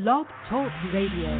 Blog Talk Radio.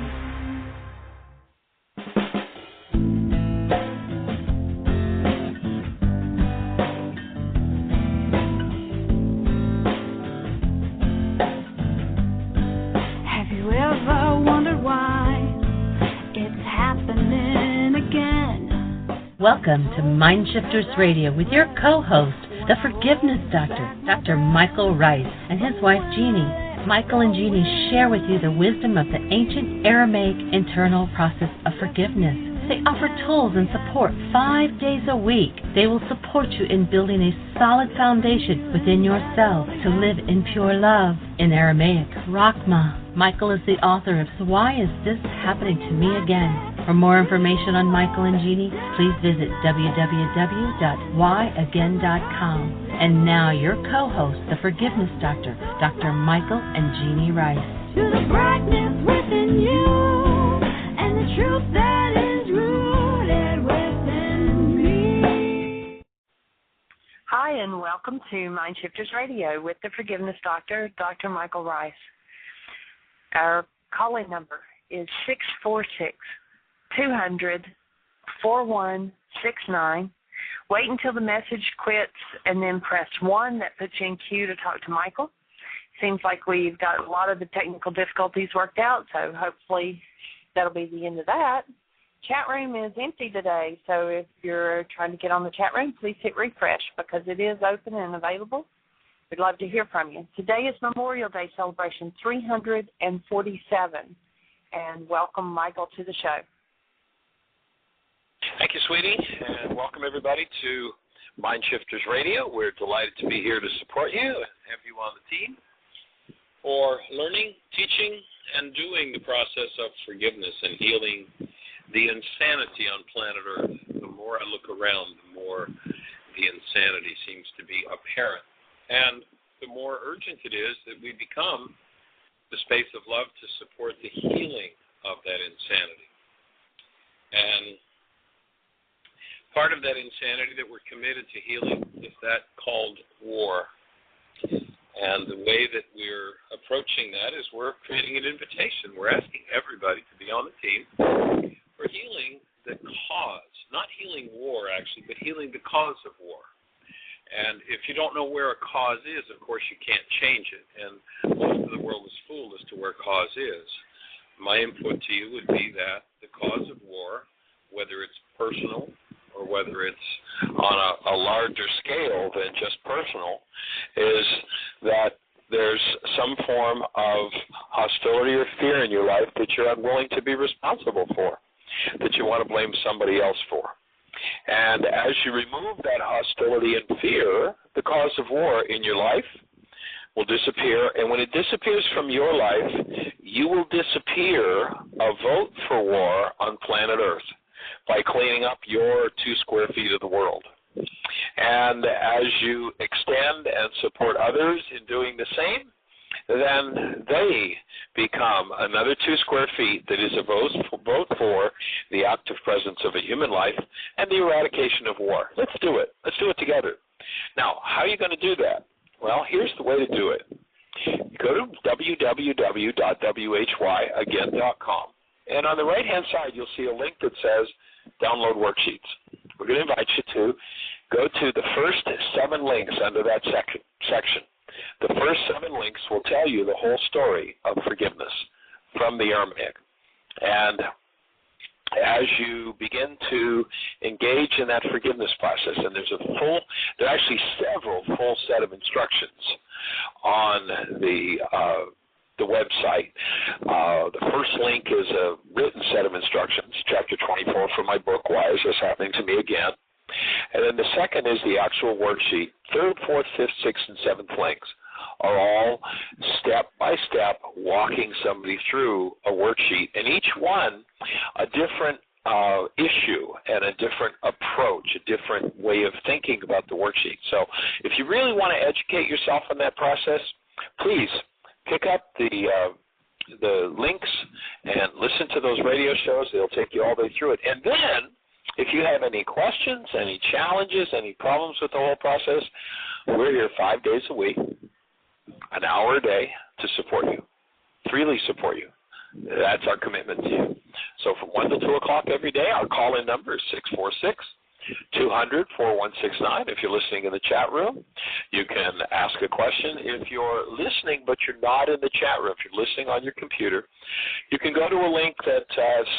Welcome to Mind Shifters Radio with your co-host, the Forgiveness Doctor, Dr. Michael Ryce, and his wife Jeannie. Michael and Jeannie share with you the wisdom of the ancient Aramaic internal process of forgiveness. They offer tools and support 5 days a week. They will support you in building a solid foundation within yourself to live in pure love. In Aramaic, Rachma. Michael is the author of So Why Is This Happening to Me Again? For more information on Michael and Jeannie, please visit www.whyagain.com. And now your co-host, the Forgiveness Doctor, Dr. Michael and Jeannie Ryce. To the brightness within you and the truth that is rooted within me. Hi, and welcome to Mind Shifters Radio with the Forgiveness Doctor, Dr. Michael Ryce. Our call-in number is 646-200-4169. Wait until the message quits and then press 1. That puts you in queue to talk to Michael. Seems like we've got a lot of the technical difficulties worked out, so hopefully that'll be the end of that. Chat room is empty today, so if you're trying to get on the chat room, please hit refresh because it is open and available. We'd love to hear from you. Today is Memorial Day celebration 347, and welcome, Michael, to the show. Thank you, sweetie, and welcome everybody to Mind Shifters Radio. We're delighted to be here to support you and have you on the team for learning, teaching, and doing the process of forgiveness and healing the insanity on planet Earth. The more I look around, the more the insanity seems to be apparent, and the more urgent it is that we become the space of love to support the healing of that insanity. And part of that insanity that we're committed to healing is that called war. And the way that we're approaching that is we're creating an invitation. We're asking everybody to be on the team for healing the cause, not healing war actually, but healing the cause of war. And if you don't know where a cause is, of course you can't change it. And most of the world is fooled as to where cause is. My input to you would be that the cause of war, whether it's personal or whether it's on a larger scale than just personal, is that there's some form of hostility or fear in your life that you're unwilling to be responsible for, that you want to blame somebody else for. And as you remove that hostility and fear, the cause of war in your life will disappear. And when it disappears from your life, you will disappear a vote for war on planet Earth by cleaning up your 2 square feet of the world. And as you extend and support others in doing the same, then they become another 2 square feet that is a vote for the active presence of a human life and the eradication of war. Let's do it. Let's do it together. Now, how are you going to do that? Well, here's the way to do it. Go to www.whyagain.com, and on the right-hand side, you'll see a link that says Download Worksheets. We're going to invite you to go to the first 7 links under that section. The first 7 links will tell you the whole story of forgiveness from the Aramaic. And as you begin to engage in that forgiveness process, and there are actually several full set of instructions on the website. The first link is a written set of instructions, chapter 24 from my book, Why Is This Happening to Me Again? And then the second is the actual worksheet. 3rd, 4th, 5th, 6th, and 7th links are all step-by-step walking somebody through a worksheet, and each one a different issue and a different approach, a different way of thinking about the worksheet. So if you really want to educate yourself in that process, please pick up the links and listen to those radio shows. They'll take you all the way through it. And then if you have any questions, any challenges, any problems with the whole process, we're here 5 days a week, an hour a day to support you. freely support you. That's our commitment to you. So from 1 to 2 o'clock every day, our call-in number is 646-200-4169. If you're listening in the chat room, you can ask a question. If you're listening but you're not in the chat room, if you're listening on your computer, you can go to a link that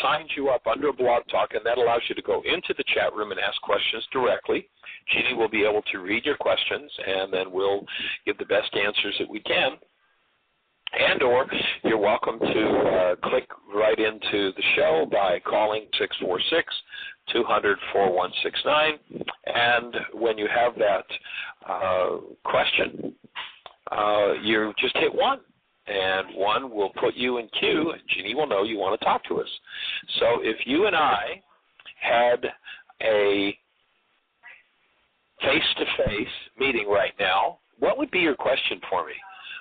signs you up under Blog Talk, and that allows you to go into the chat room and ask questions directly. Jeannie will be able to read your questions, and then we'll give the best answers that we can. And or you're welcome to click right into the show by calling 646-200-4169. And when you have that question, you just hit 1. And 1 will put you in queue, and Jeannie will know you want to talk to us. So if you and I had a face-to-face meeting right now, what would be your question for me?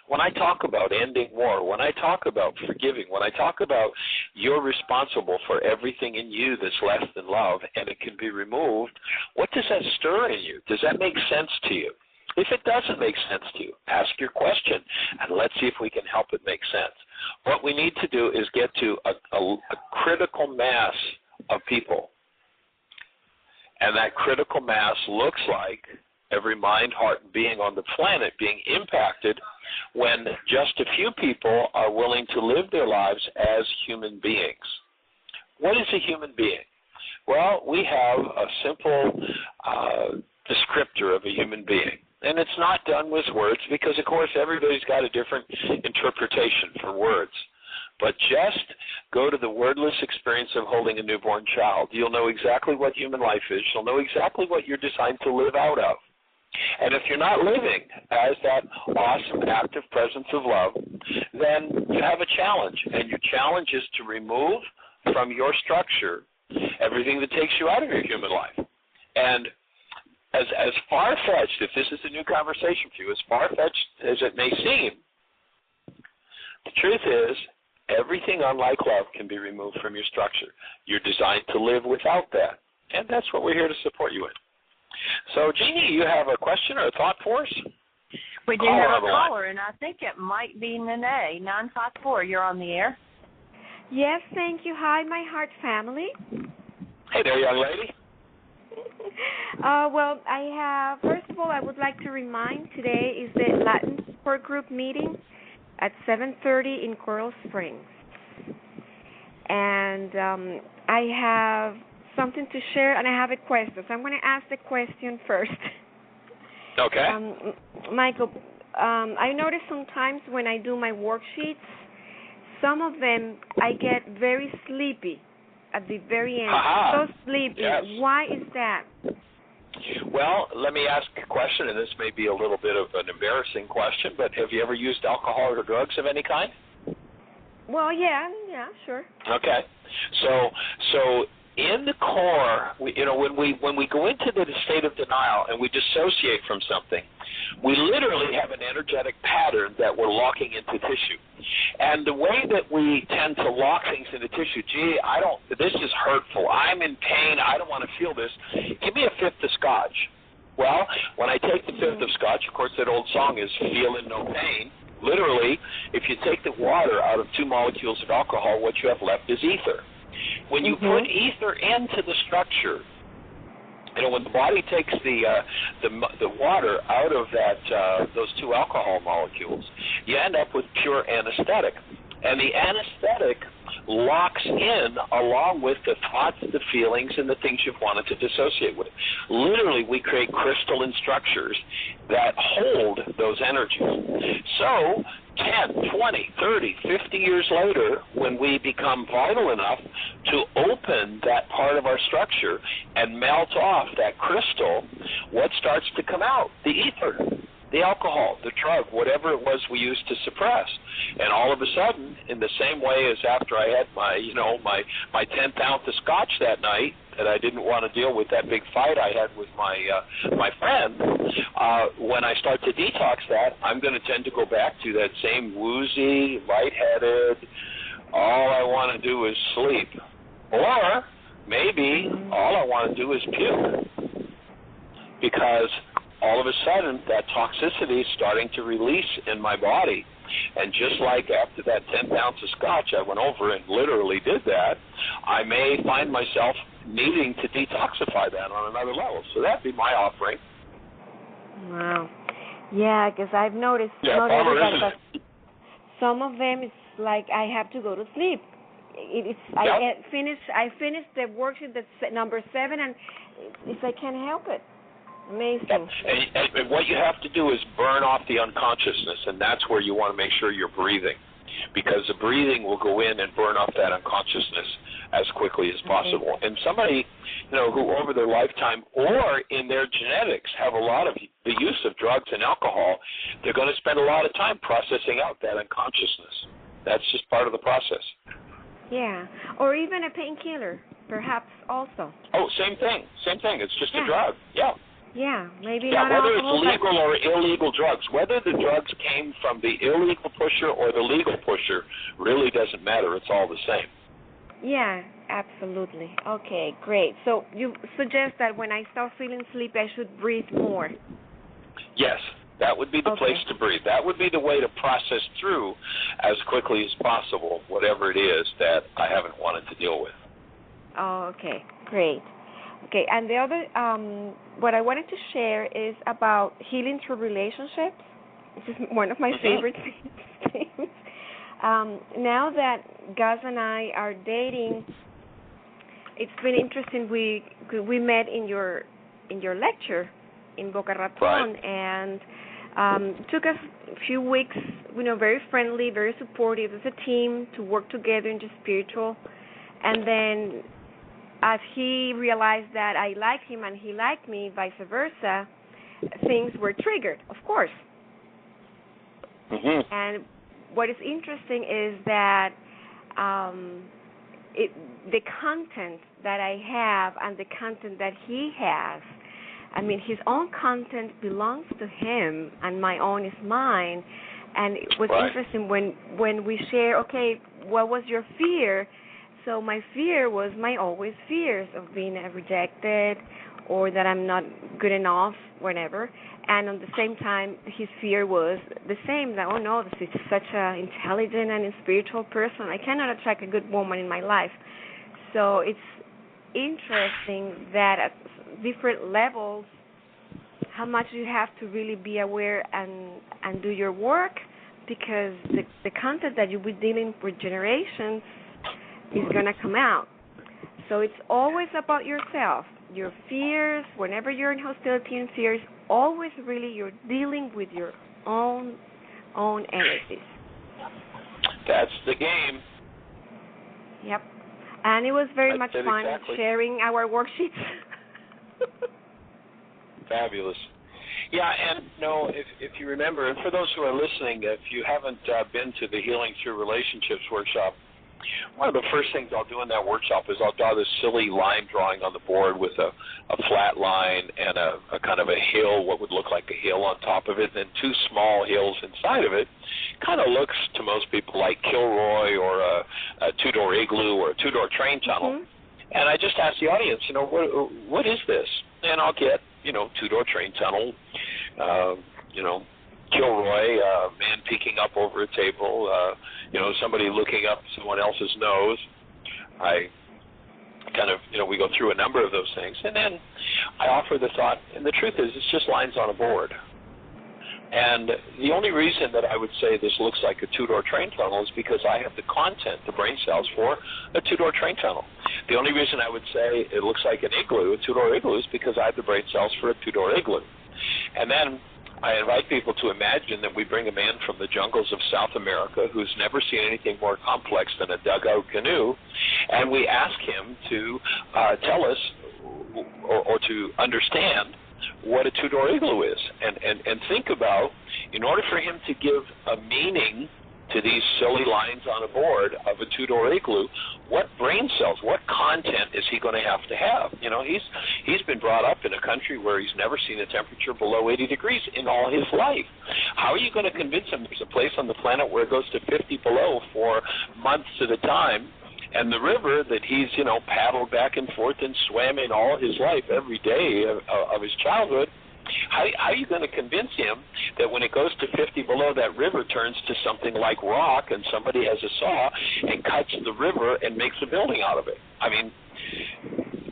When I talk about ending war, when I talk about forgiving, when I talk about you're responsible for everything in you that's less than love and it can be removed, what does that stir in you? Does that make sense to you? If it doesn't make sense to you, ask your question, and let's see if we can help it make sense. What we need to do is get to a critical mass of people, and that critical mass looks like every mind, heart, and being on the planet being impacted when just a few people are willing to live their lives as human beings. What is a human being? Well, we have a simple descriptor of a human being. And it's not done with words because, of course, everybody's got a different interpretation for words. But just go to the wordless experience of holding a newborn child. You'll know exactly what human life is. You'll know exactly what you're designed to live out of. And if you're not living as that awesome active presence of love, then you have a challenge. And your challenge is to remove from your structure everything that takes you out of your human life. And as far-fetched, if this is a new conversation for you, as far-fetched as it may seem, the truth is everything unlike love can be removed from your structure. You're designed to live without that. And that's what we're here to support you in. So, Jeannie, you have a question or a thought for us? We do have a caller, and I think it might be Nene, 954. You're on the air. Yes, thank you. Hi, my heart family. Hey there, young lady. Well, first of all, I would like to remind today is the Latin support group meeting at 7:30 in Coral Springs. And I have something to share, and I have a question. So I'm going to ask the question first. Okay. Michael, I notice sometimes when I do my worksheets, some of them I get very sleepy at the very end. So sleepy. Yes. Why is that? Well, let me ask a question, and this may be a little bit of an embarrassing question, but have you ever used alcohol or drugs of any kind? Well, yeah, sure. Okay. So in the core, when we go into the state of denial and we dissociate from something, we literally have an energetic pattern that we're locking into tissue. And the way that we tend to lock things into tissue, this is hurtful, I'm in pain, I don't want to feel this, give me a fifth of scotch. Well, when I take the fifth of scotch, of course that old song is feeling no pain. Literally, if you take the water out of 2 molecules of alcohol, what you have left is ether. When you put ether into the structure, when the body takes the water out of those 2 alcohol molecules, you end up with pure anesthetic. And the anesthetic locks in along with the thoughts, the feelings, and the things you've wanted to dissociate with. Literally, we create crystalline structures that hold those energies. So 10, 20, 30, 50 years later, when we become vital enough to open that part of our structure and melt off that crystal, what starts to come out? The ether, the alcohol, the drug, whatever it was we used to suppress. And all of a sudden, in the same way as after I had my 10th ounce of scotch that night, that I didn't want to deal with that big fight I had with my friend, when I start to detox that, I'm going to tend to go back to that same woozy, lightheaded, all I want to do is sleep. Or maybe all I want to do is puke. Because all of a sudden, that toxicity is starting to release in my body. And just like after that 10th ounce of scotch, I went over and literally did that, I may find myself needing to detoxify that on another level. So that'd be my offering. Wow. Yeah, because I've noticed, that some of them it's like I have to go to sleep. I finished the worksheet that's number 7, and it's I can't help it. Amazing. Yep. And what you have to do is burn off the unconsciousness, and that's where you want to make sure you're breathing, because the breathing will go in and burn off that unconsciousness as quickly as possible. And somebody, who over their lifetime or in their genetics have a lot of the use of drugs and alcohol, they're going to spend a lot of time processing out that unconsciousness. That's just part of the process. Yeah, or even a painkiller, perhaps also. Oh, same thing. It's just a drug. Yeah. Yeah, maybe not whether alcohol, it's legal or illegal drugs, whether the drugs came from the illegal pusher or the legal pusher really doesn't matter. It's all the same. Yeah, absolutely. Okay, great. So you suggest that when I start feeling sleepy, I should breathe more? Yes, that would be the place to breathe. That would be the way to process through as quickly as possible whatever it is that I haven't wanted to deal with. Oh, okay, great. Okay, and the other, what I wanted to share is about healing through relationships, which is one of my favorite things. Now that Gus and I are dating, it's been interesting. We met in your lecture in Boca Raton, and took us a few weeks, very friendly, very supportive as a team to work together into spiritual, and then as he realized that I liked him and he liked me, vice versa, things were triggered, of course. Mm-hmm. And what is interesting is that the content that I have and the content that he has, his own content belongs to him and my own is mine. And it was interesting when we share, okay, what was your fear? So my fear was my always fears of being rejected or that I'm not good enough, whatever. And at the same time, his fear was the same, that, oh no, this is such an intelligent and spiritual person. I cannot attract a good woman in my life. So it's interesting that at different levels, how much you have to really be aware and do your work, because the content that you'll be dealing with generations is going to come out. So it's always about yourself. Your fears, whenever you're in hostility and fears, always really you're dealing with your own energies. That's the game. Yep. And it was very much fun sharing our worksheets. Fabulous. Yeah, and if you remember, and for those who are listening, if you haven't been to the Healing Through Relationships workshop, one of the first things I'll do in that workshop is I'll draw this silly line drawing on the board with a flat line and a kind of a hill, what would look like a hill on top of it, and then two small hills inside of it. Kind of looks to most people like Kilroy or a two-door igloo or a two-door train tunnel. Mm-hmm. And I just ask the audience, what is this? And I'll get, two-door train tunnel, Kilroy, man peeking up over a table, somebody looking up someone else's nose. I kind of, we go through a number of those things. And then I offer the thought, and the truth is it's just lines on a board. And the only reason that I would say this looks like a two-door train tunnel is because I have the content, the brain cells, for a two-door train tunnel. The only reason I would say it looks like an igloo, a two-door igloo, is because I have the brain cells for a two-door igloo. And then I invite people to imagine that we bring a man from the jungles of South America who's never seen anything more complex than a dugout canoe, and we ask him to tell us or to understand what a two-door igloo is, and think about, in order for him to give a meaning to these silly lines on a board of a two-door igloo, what brain cells, what content is he going to have? He's been brought up in a country where he's never seen a temperature below 80 degrees in all his life. How are you going to convince him there's a place on the planet where it goes to 50 below for months at a time? And the river that he's, paddled back and forth and swam in all his life, every day of his childhood, How are you going to convince him that when it goes to 50 below, that river turns to something like rock and somebody has a saw and cuts the river and makes a building out of it? I mean,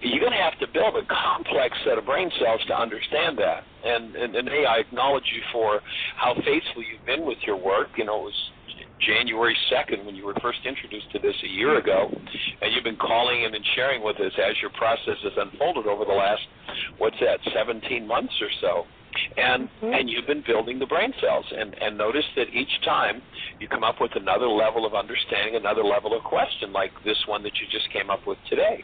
you're going to have to build a complex set of brain cells to understand that. And hey, I acknowledge you for how faithful you've been with your work. You know, it was January 2nd when you were first introduced to this a year ago, and you've been calling in and sharing with us as your process has unfolded over the last, 17 months or so. And you've been building the brain cells. And notice that each time you come up with another level of understanding, another level of question, like this one that you just came up with today.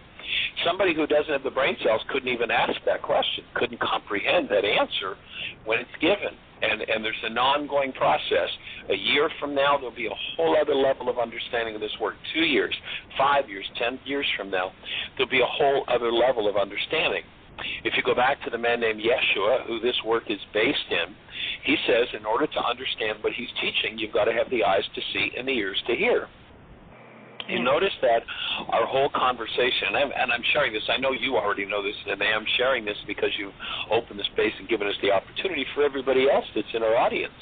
Somebody who doesn't have the brain cells couldn't even ask that question, couldn't comprehend that answer when it's given. And there's an ongoing process. A year from now, there'll be a whole other level of understanding of this work. 2 years, 5 years, 10 years from now, there'll be a whole other level of understanding. If you go back to the man named Yeshua, who this work is based in, he says in order to understand what he's teaching, you've got to have the eyes to see and the ears to hear. You notice that our whole conversation, and I'm sharing this, I know you already know this, and I am sharing this because you've opened the space and given us the opportunity for everybody else that's in our audience.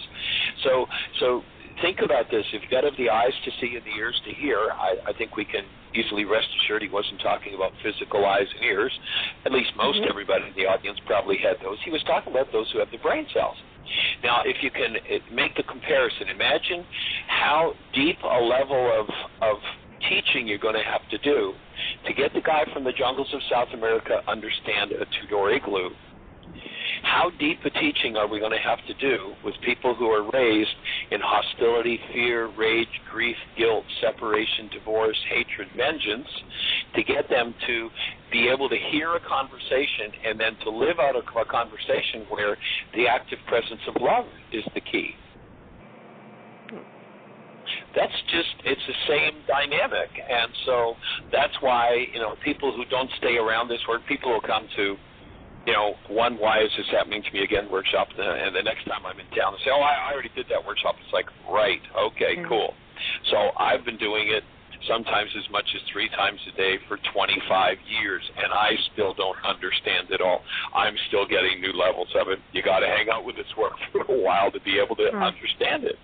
So think about this. If you've got to have the eyes to see and the ears to hear, I think we can easily rest assured he wasn't talking about physical eyes and ears. At least most everybody in the audience probably had those. He was talking about those who have the brain cells. Now, if you can make the comparison, imagine how deep a level of teaching you're going to have to do to get the guy from the jungles of South America understand a two-door igloo. How deep a teaching are we going to have to do with people who are raised in hostility, fear, rage, grief, guilt, separation, divorce, hatred, vengeance, to get them to be able to hear a conversation and then to live out a conversation where the active presence of love is the key? That's just, it's the same dynamic. And so that's why, people who don't stay around this work, people who come to, one, why is this happening to me again workshop, and the next time I'm in town, they say, I already did that workshop. It's like, right, okay, cool. So I've been doing it sometimes as much as 3 times a day for 25 years, and I still don't understand it all. I'm still getting new levels of it. You got to hang out with this work for a while to be able to understand it.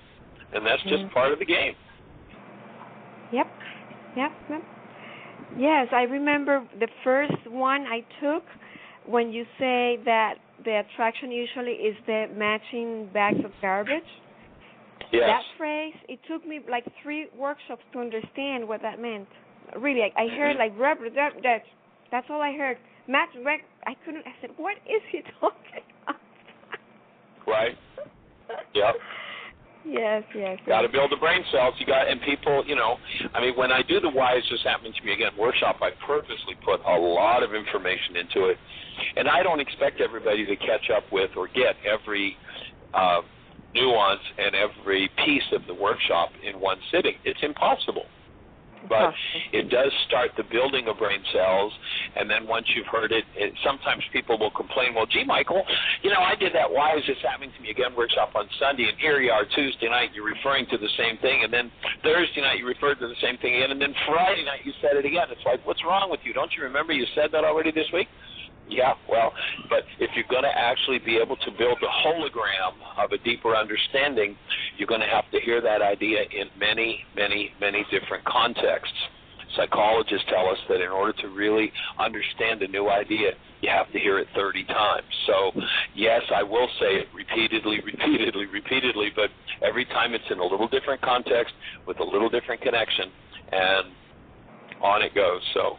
And that's just part of the game. Yep. Yes, I remember the first one I took when you say that the attraction usually is the matching bags of garbage. Yes. That phrase, it took me like 3 workshops to understand what that meant. Really, I heard like rubber, that's all I heard. I said, what is he talking about? Right. Yep. Yes. Got to build the brain cells. And people, when I do the Why Is This Happening to Me Again workshop, I purposely put a lot of information into it. And I don't expect everybody to catch up with or get every nuance and every piece of the workshop in one sitting. It's impossible. But it does start the building of brain cells, and then once you've heard it, sometimes people will complain, well, gee, Michael, I did that Why Is This Happening to Me Again workshop on Sunday, and here you are Tuesday night, you're referring to the same thing, and then Thursday night you referred to the same thing again, and then Friday night you said it again. It's like, what's wrong with you? Don't you remember you said that already this week? Yeah, well, but if you're going to actually be able to build the hologram of a deeper understanding, you're going to have to hear that idea in many, many, many different contexts. Psychologists tell us that in order to really understand a new idea, you have to hear it 30 times. So, yes, I will say it repeatedly, but every time it's in a little different context with a little different connection, and on it goes. So,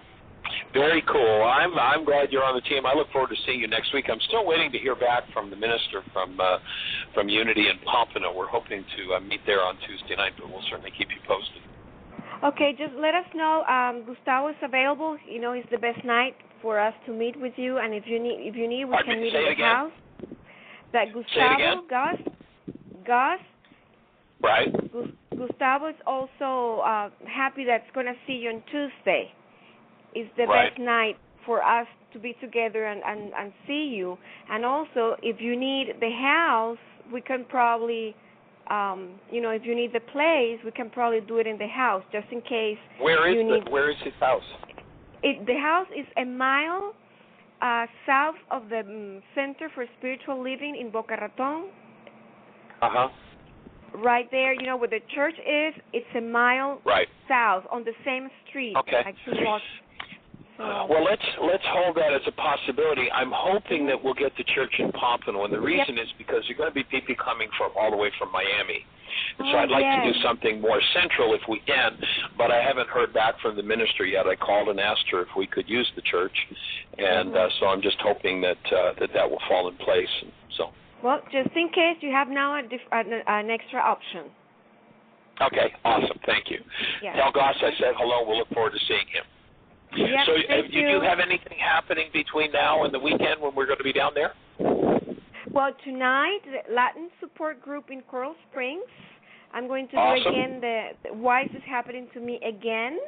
very cool. I'm glad you're on the team. I look forward to seeing you next week. I'm still waiting to hear back from the minister from Unity in Pompano. We're hoping to meet there on Tuesday night, but we'll certainly keep you posted. Okay, just let us know. Gustavo is available. It's the best night for us to meet with you, and if you need, we can meet in the house. That Gustavo, Gus. Right. Gustavo is also happy that's going to see you on Tuesday. It's the best night for us to be together and see you. And also, if you need the house, we can probably, if you need the place, we can probably do it in the house, just in case. Where is his house? The house is a mile south of the Center for Spiritual Living in Boca Raton. Uh-huh. Right there, where the church is, it's a mile south on the same street. Okay. I could walk. So. Well, let's hold that as a possibility. I'm hoping that we'll get the church in Pompano, and the reason is because you're going to be people coming from all the way from Miami. And so I'd like to do something more central if we can, but I haven't heard back from the minister yet. I called and asked her if we could use the church, and so I'm just hoping that that will fall in place. And so. Well, just in case, you have now an extra option. Okay, awesome. Thank you. Yeah. Tell Goss I said hello. We'll look forward to seeing him. Yeah, so thank do you have anything happening between now and the weekend when we're going to be down there? Well, tonight, the Latin support group in Coral Springs. I'm going to do again, the Ryce is happening to me again.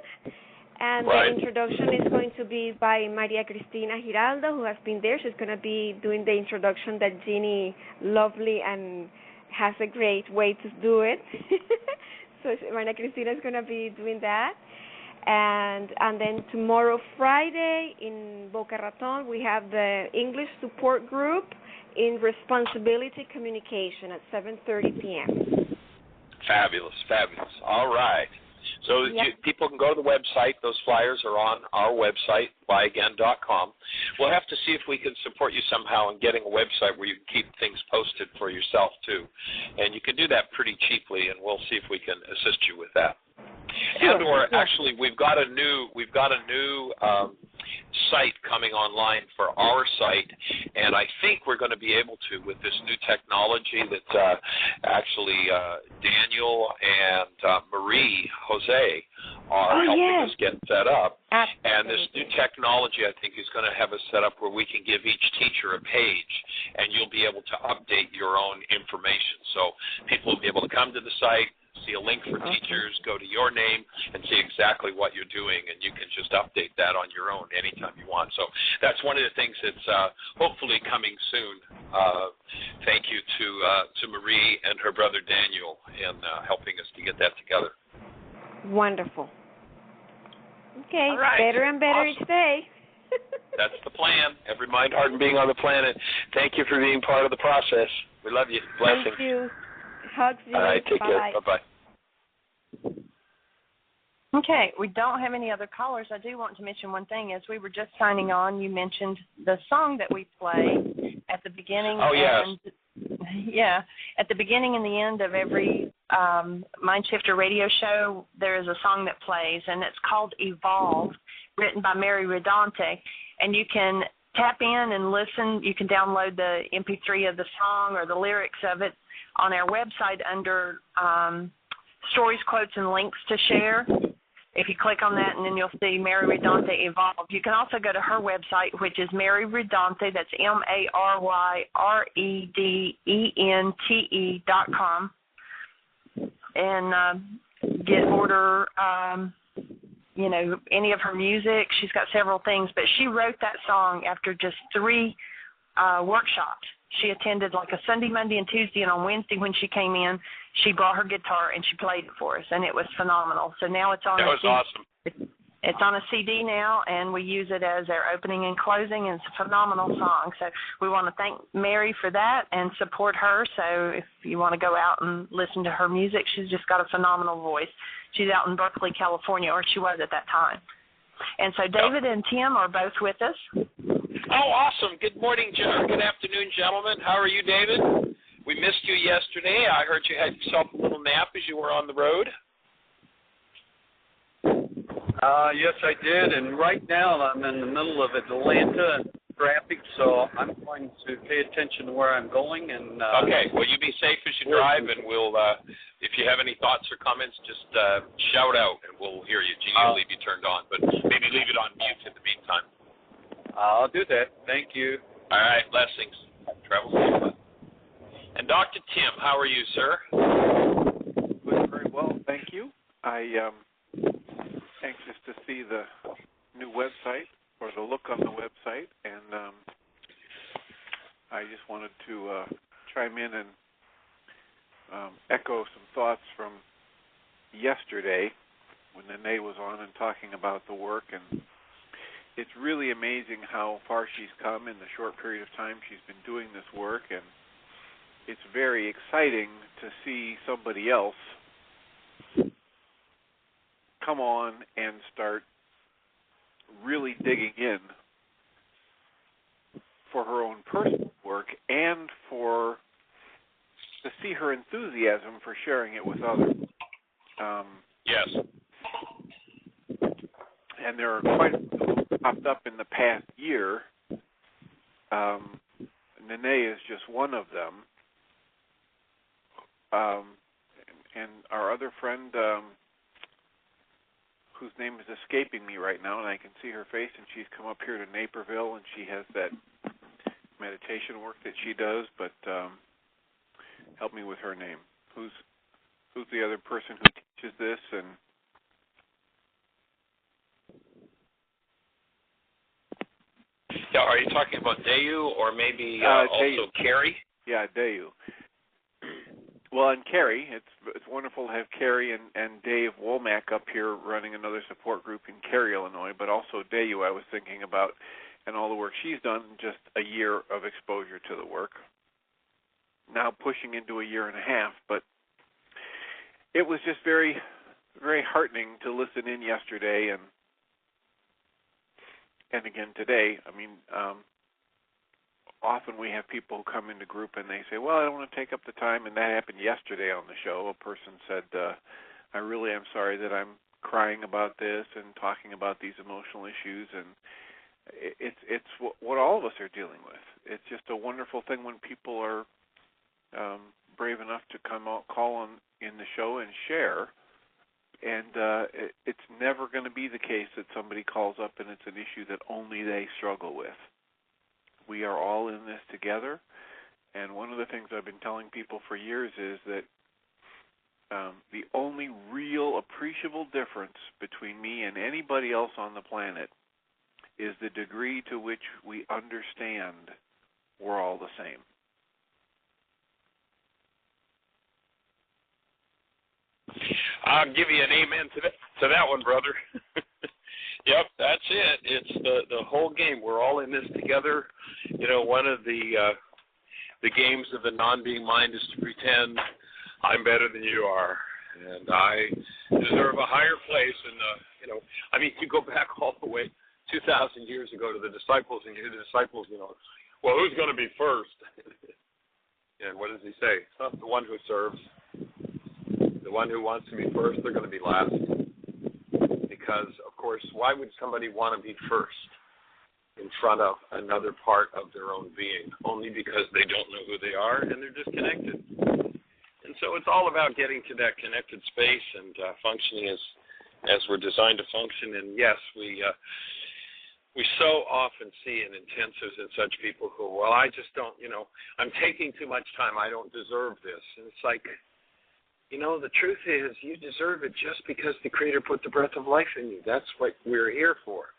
And the introduction is going to be by Maria Cristina Giraldo, who has been there. She's going to be doing the introduction that Jeannie lovely and has a great way to do it. So Maria Cristina is going to be doing that. And then tomorrow, Friday, in Boca Raton, we have the English support group in Responsibility Communication at 7:30 p.m. Fabulous. All right. So people can go to the website. Those flyers are on our website, flyagain.com. We'll have to see if we can support you somehow in getting a website where you can keep things posted for yourself, too. And you can do that pretty cheaply, and we'll see if we can assist you with that. Sure. And or actually, we've got a new site coming online for our site, and I think we're going to be able to with this new technology that actually Daniel and Marie Jose are helping us get set up. Absolutely. And this new technology, I think, is going to have us set up where we can give each teacher a page, and you'll be able to update your own information. So people will be able to come to the site, see a link for teachers, go to your name, and see exactly what you're doing, and you can just update that on your own anytime you want. So that's one of the things that's hopefully coming soon. Thank you to Marie and her brother Daniel in helping us to get that together. Wonderful. Okay, right. Better and better each day. That's the plan. Every mind, heart, and being on the planet. Thank you for being part of the process. We love you. Blessings. Thank you. Hugs you. All right, take care. Bye-bye. Okay, we don't have any other callers. I do want to mention one thing. As we were just signing on, you mentioned the song that we play at the beginning. Oh, yes. And, at the beginning and the end of every Mind Shifter radio show, there is a song that plays, and it's called Evolve, written by Mary Redante. And you can tap in and listen. You can download the MP3 of the song or the lyrics of it on our website under stories, quotes, and links to share. If you click on that, and then you'll see Mary Redante Evolve. You can also go to her website, which is Mary Redante, that's MaryRydente.com, and order, any of her music. She's got several things, but she wrote that song after just 3 workshops. She attended like a Sunday, Monday, and Tuesday, and on Wednesday when she came in, she brought her guitar and she played it for us, and it was phenomenal. So now it's on. That was awesome. It's on a CD now, and we use it as our opening and closing, and it's a phenomenal song. So we want to thank Mary for that and support her. So if you want to go out and listen to her music, she's just got a phenomenal voice. She's out in Berkeley, California, or she was at that time. And so David and Tim are both with us. Oh, awesome. Good morning, good afternoon, gentlemen. How are you, David? We missed you yesterday. I heard you had yourself a little nap as you were on the road. Yes, I did, and right now I'm in the middle of Atlanta traffic, so I'm going to pay attention to where I'm going. And okay, well, you be safe as you drive, and we'll, if you have any thoughts or comments, just shout out, and we'll hear you. Jeannie will leave you turned on, but maybe leave it on mute in the meantime. I'll do that. Thank you. All right, blessings. Travel safe. And Dr. Tim, how are you, sir? Doing very well, thank you. I am anxious to see the new website or the look on the website, and I just wanted to chime in and echo some thoughts from yesterday when Nene was on and talking about the work, and it's really amazing how far she's come in the short period of time she's been doing this work, and it's very exciting to see somebody else come on and start really digging in for her own personal work and to see her enthusiasm for sharing it with others. Yes. And there are quite a few who popped up in the past year. Nene is just one of them. And our other friend, whose name is escaping me right now, and I can see her face, and she's come up here to Naperville, and she has that meditation work that she does, but help me with her name. Who's the other person who teaches this? And yeah, are you talking about Dayu or maybe also Carrie? Yeah, Dayu. Well, and Carrie, it's wonderful to have Carrie and Dave Womack up here running another support group in Cary, Illinois, but also Dayu I was thinking about, and all the work she's done, just a year of exposure to the work. Now pushing into a year and a half, but it was just very, very heartening to listen in yesterday and again today. I mean, often we have people who come into group and they say, well, I don't want to take up the time, and that happened yesterday on the show. A person said, I really am sorry that I'm crying about this and talking about these emotional issues, and it's what all of us are dealing with. It's just a wonderful thing when people are brave enough to come out, call on in the show and share, and it's never going to be the case that somebody calls up and it's an issue that only they struggle with. We are all in this together, and one of the things I've been telling people for years is that the only real appreciable difference between me and anybody else on the planet is the degree to which we understand we're all the same. I'll give you an amen to that one, brother. Yep, that's it. It's the whole game. We're all in this together. You know, one of the games of the non-being mind is to pretend I'm better than you are, and I deserve a higher place. And you know, I mean, you go back all the way 2,000 years ago to the disciples, and you hear the disciples, you know, well, who's going to be first? And what does he say? It's not the one who serves. The one who wants to be first, they're going to be last. Because, of course, why would somebody want to be first in front of another part of their own being? Only because they don't know who they are and they're disconnected. And so it's all about getting to that connected space and functioning as we're designed to function. And, yes, we so often see in intensives and such people who, well, I just don't, you know, I'm taking too much time. I don't deserve this. And it's like, you know, the truth is you deserve it just because the Creator put the breath of life in you. That's what we're here for,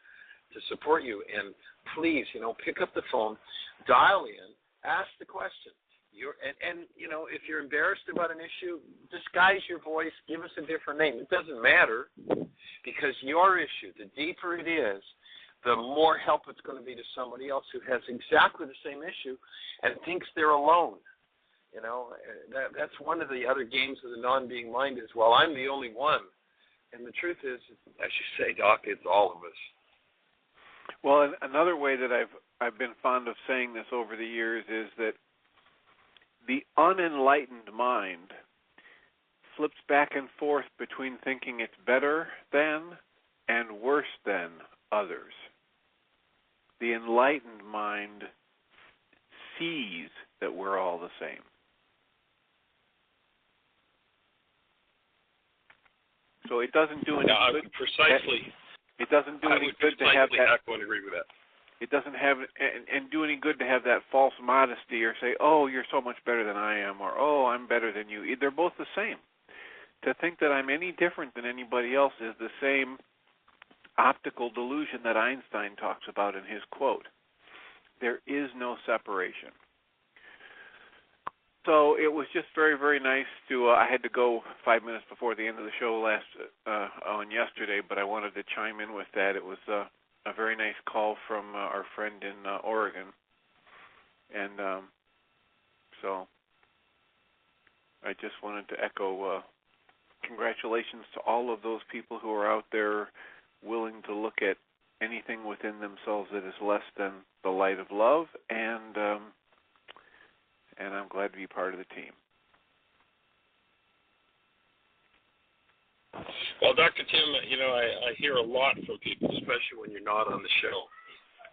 to support you. And please, you know, pick up the phone, dial in, ask the question. And you know, if you're embarrassed about an issue, disguise your voice, give us a different name. It doesn't matter, because your issue, the deeper it is, the more help it's going to be to somebody else who has exactly the same issue and thinks they're alone. You know, that's one of the other games of the non-being mind is, well, I'm the only one. And the truth is, as you say, Doc, it's all of us. Well, another way that I've been fond of saying this over the years is that the unenlightened mind flips back and forth between thinking it's better than and worse than others. The enlightened mind sees that we're all the same. So it doesn't do any good. Precisely. It doesn't do any good to have that. I would precisely agree with that. It doesn't have and do any good to have that false modesty or say, oh, you're so much better than I am, or oh, I'm better than you. They're both the same. To think that I'm any different than anybody else is the same optical delusion that Einstein talks about in his quote. There is no separation. So it was just very, very nice to, I had to go 5 minutes before the end of the show on yesterday, but I wanted to chime in with that. It was a a very nice call from our friend in Oregon. And so I just wanted to echo congratulations to all of those people who are out there willing to look at anything within themselves that is less than the light of love, and I'm glad to be part of the team. Well, Dr. Tim, I hear a lot from people, especially when you're not on the show.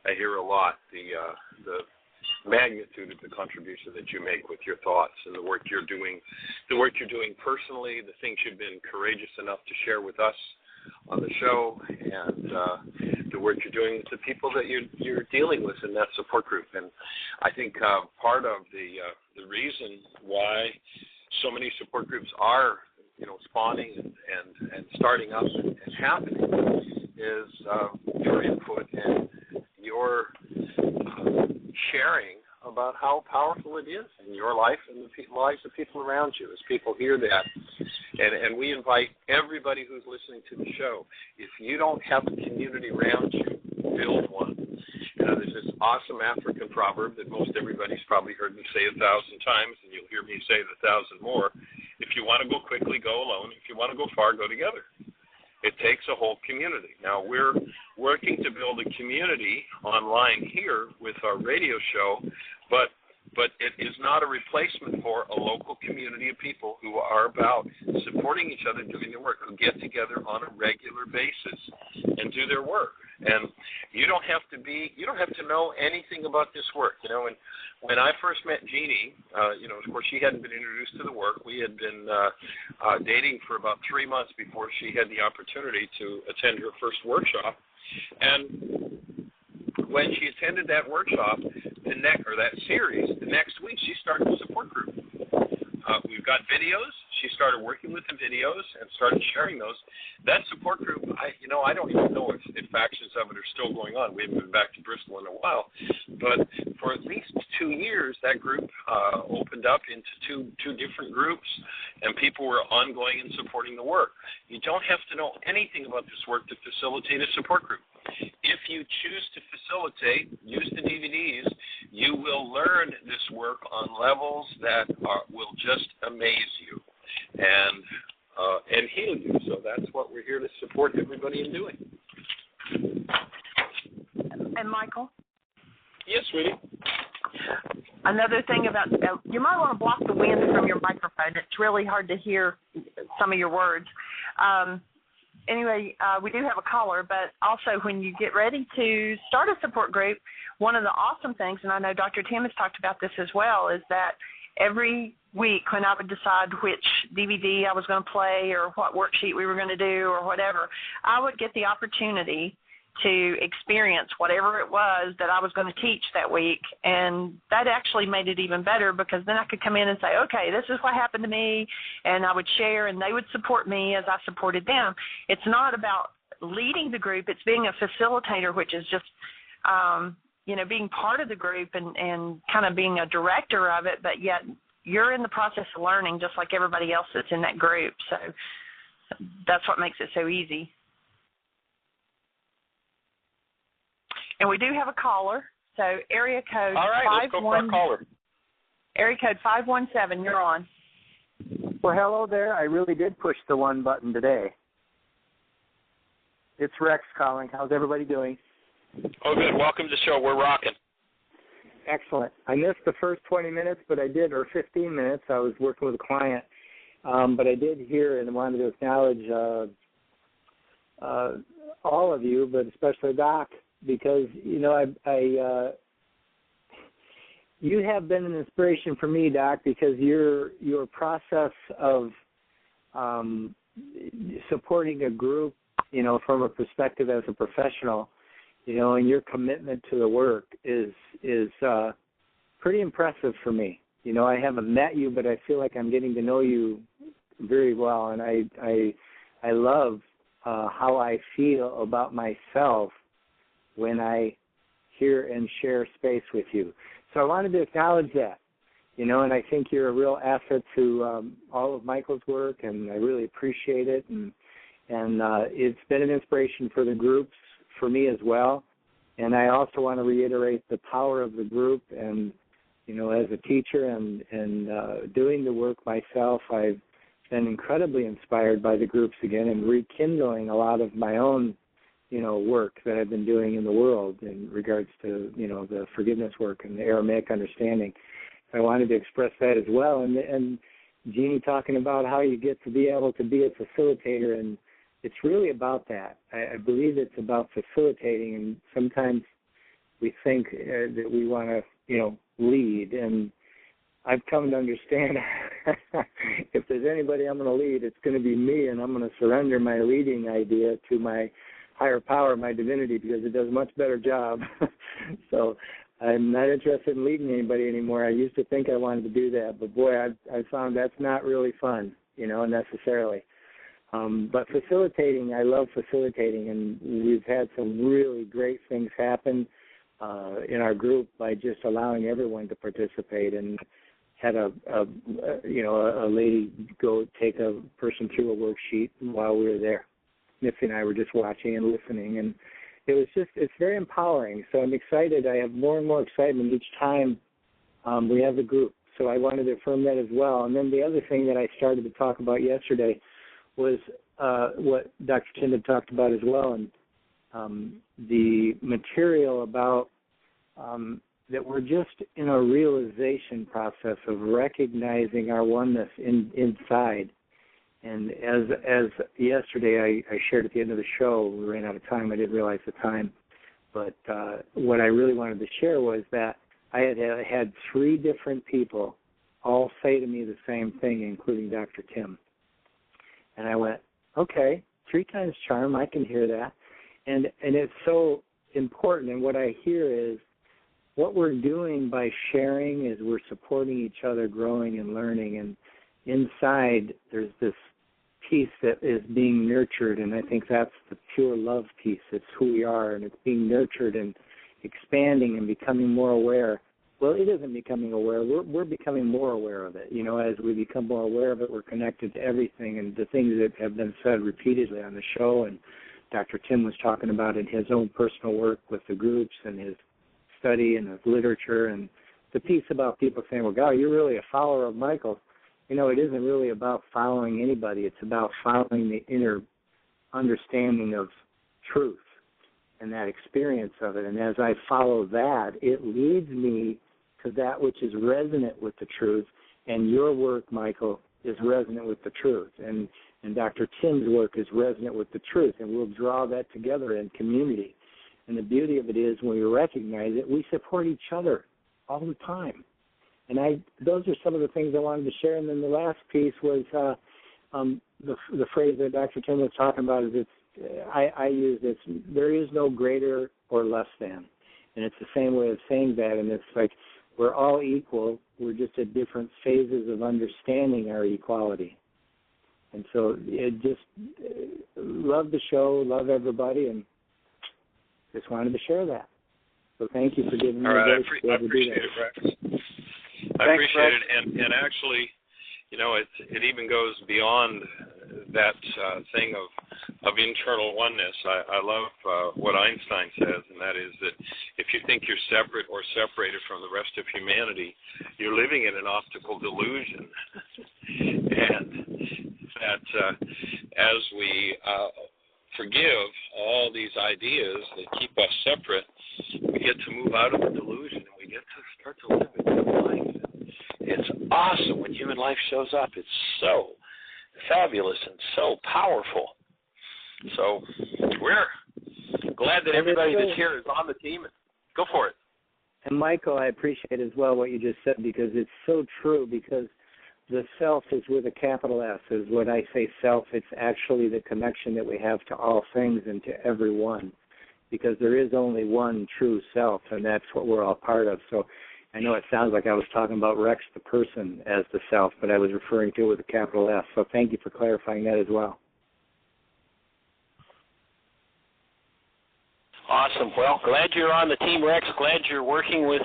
I hear a lot the magnitude of the contribution that you make with your thoughts and the work you're doing personally, the things you've been courageous enough to share with us on the show, and the work you're doing with the people that you're dealing with in that support group. And I think part of the reason why so many support groups are spawning and starting up and happening is your input and your sharing about how powerful it is in your life and the lives of people around you as people hear that. And we invite everybody who's listening to the show, if you don't have a community around you, build one. There's this awesome African proverb that most everybody's probably heard me say 1,000 times, and you'll hear me say it 1,000 more. If you want to go quickly, go alone. If you want to go far, go together. It takes a whole community. Now, we're working to build a community online here with our radio show, but it is not a replacement for a local community of people who are about supporting each other, doing their work, who get together on a regular basis and do their work. And you don't have to know anything about this work. And when I first met Jeannie, of course she hadn't been introduced to the work. We had been dating for about 3 months before she had the opportunity to attend her first workshop. And when she attended that workshop, that series, the next week she started a support group. We've got videos. She started working with the videos and started sharing those. That support group, I don't even know if factions of it are still going on. We haven't been back to Bristol in a while. But for at least 2 years, that group opened up into two different groups, and people were ongoing and supporting the work. You don't have to know anything about this work to facilitate a support group. If you choose to facilitate, use the DVDs, you will learn this work on levels that will just amaze you and heal you. So that's what we're here to support everybody in doing. And Michael? Yes, sweetie. Another thing about you might want to block the wind from your microphone. It's really hard to hear some of your words. Anyway, we do have a caller, but also when you get ready to start a support group, one of the awesome things, and I know Dr. Tim has talked about this as well, is that every week when I would decide which DVD I was going to play or what worksheet we were going to do or whatever, I would get the opportunity to experience whatever it was that I was going to teach that week, and that actually made it even better because then I could come in and say, okay, this is what happened to me, and I would share, and they would support me as I supported them. It's not about leading the group. It's being a facilitator, which is just, being part of the group and kind of being a director of it, but yet you're in the process of learning just like everybody else that's in that group. So that's what makes it so easy. And we do have a caller, so area code 517. All right, let's go for a caller. Area code 517, you're on. Well, hello there. I really did push the one button today. It's Rex calling. How's everybody doing? Oh, good. Welcome to the show. We're rocking. Excellent. I missed the first 20 minutes, or 15 minutes. I was working with a client. But I did hear and wanted to acknowledge all of you, but especially Doc, because, you have been an inspiration for me, Doc, because your process of supporting a group, from a perspective as a professional, and your commitment to the work is pretty impressive for me. I haven't met you, but I feel like I'm getting to know you very well, and I love how I feel about myself when I hear and share space with you. So I wanted to acknowledge that, and I think you're a real asset to all of Michael's work, and I really appreciate it. And it's been an inspiration for the groups for me as well. And I also want to reiterate the power of the group. And, you know, as a teacher and doing the work myself, I've been incredibly inspired by the groups again and rekindling a lot of my own, you know, work that I've been doing in the world in regards to, you know, the forgiveness work and the Aramaic understanding. I wanted to express that as well. And Jeannie talking about how you get to be able to be a facilitator, and it's really about that. I believe it's about facilitating, and sometimes we think that we want to, you know, lead. And I've come to understand if there's anybody I'm going to lead, it's going to be me, and I'm going to surrender my leading idea to my higher power, my divinity, because it does a much better job. So I'm not interested in leading anybody anymore. I used to think I wanted to do that, but boy, I found that's not really fun, you know, necessarily. But facilitating, I love facilitating, and we've had some really great things happen in our group by just allowing everyone to participate, and had a lady go take a person through a worksheet while we were there. Nifty and I were just watching and listening, and it's very empowering. So I'm excited. I have more and more excitement each time we have the group. So I wanted to affirm that as well. And then the other thing that I started to talk about yesterday was what Dr. Tim had talked about as well, and the material about that we're just in a realization process of recognizing our oneness inside. And as yesterday I shared at the end of the show, we ran out of time. I didn't realize the time. But what I really wanted to share was that I had 3 different people all say to me the same thing, including Dr. Tim. And I went, okay, 3 times charm, I can hear that. And it's so important. And what I hear is what we're doing by sharing is we're supporting each other, growing and learning. And inside there's this piece that is being nurtured, and I think that's the pure love piece. It's who we are, and it's being nurtured and expanding and becoming more aware. Well, it isn't becoming aware. We're becoming more aware of it. You know, as we become more aware of it, we're connected to everything, and the things that have been said repeatedly on the show, and Dr. Tim was talking about in his own personal work with the groups and his study and his literature, and the piece about people saying, well, God, you're really a follower of Michael. You know, it isn't really about following anybody. It's about following the inner understanding of truth and that experience of it. And as I follow that, it leads me to that which is resonant with the truth. And your work, Michael, is resonant with the truth. And Dr. Tim's work is resonant with the truth. And we'll draw that together in community. And the beauty of it is when we recognize it, we support each other all the time. And those are some of the things I wanted to share. And then the last piece was the phrase that Dr. Tim was talking about is I use this, there is no greater or less than. And it's the same way of saying that. And it's like we're all equal. We're just at different phases of understanding our equality. And so love the show, love everybody, and just wanted to share that. So thank you for giving me a voice to be able to do that. Rex. I appreciate it, and actually, you know, it even goes beyond that thing of internal oneness. I love what Einstein says, and that is that if you think you're separate or separated from the rest of humanity, you're living in an optical delusion. And that as we forgive all these ideas that keep us separate, we get to move out of the delusion, and we get to start to live a good life. It's awesome when human life shows up. It's so fabulous and so powerful. So we're glad that everybody that's here is on the team. Go for it. And Michael, I appreciate as well what you just said, because it's so true, because the self is with a capital S. Is what I say self, it's actually the connection that we have to all things and to everyone, because there is only one true self, and that's what we're all part of. So I know it sounds like I was talking about Rex, the person, as the self, but I was referring to it with a capital S. So thank you for clarifying that as well. Awesome. Well, glad you're on the team, Rex. Glad you're working with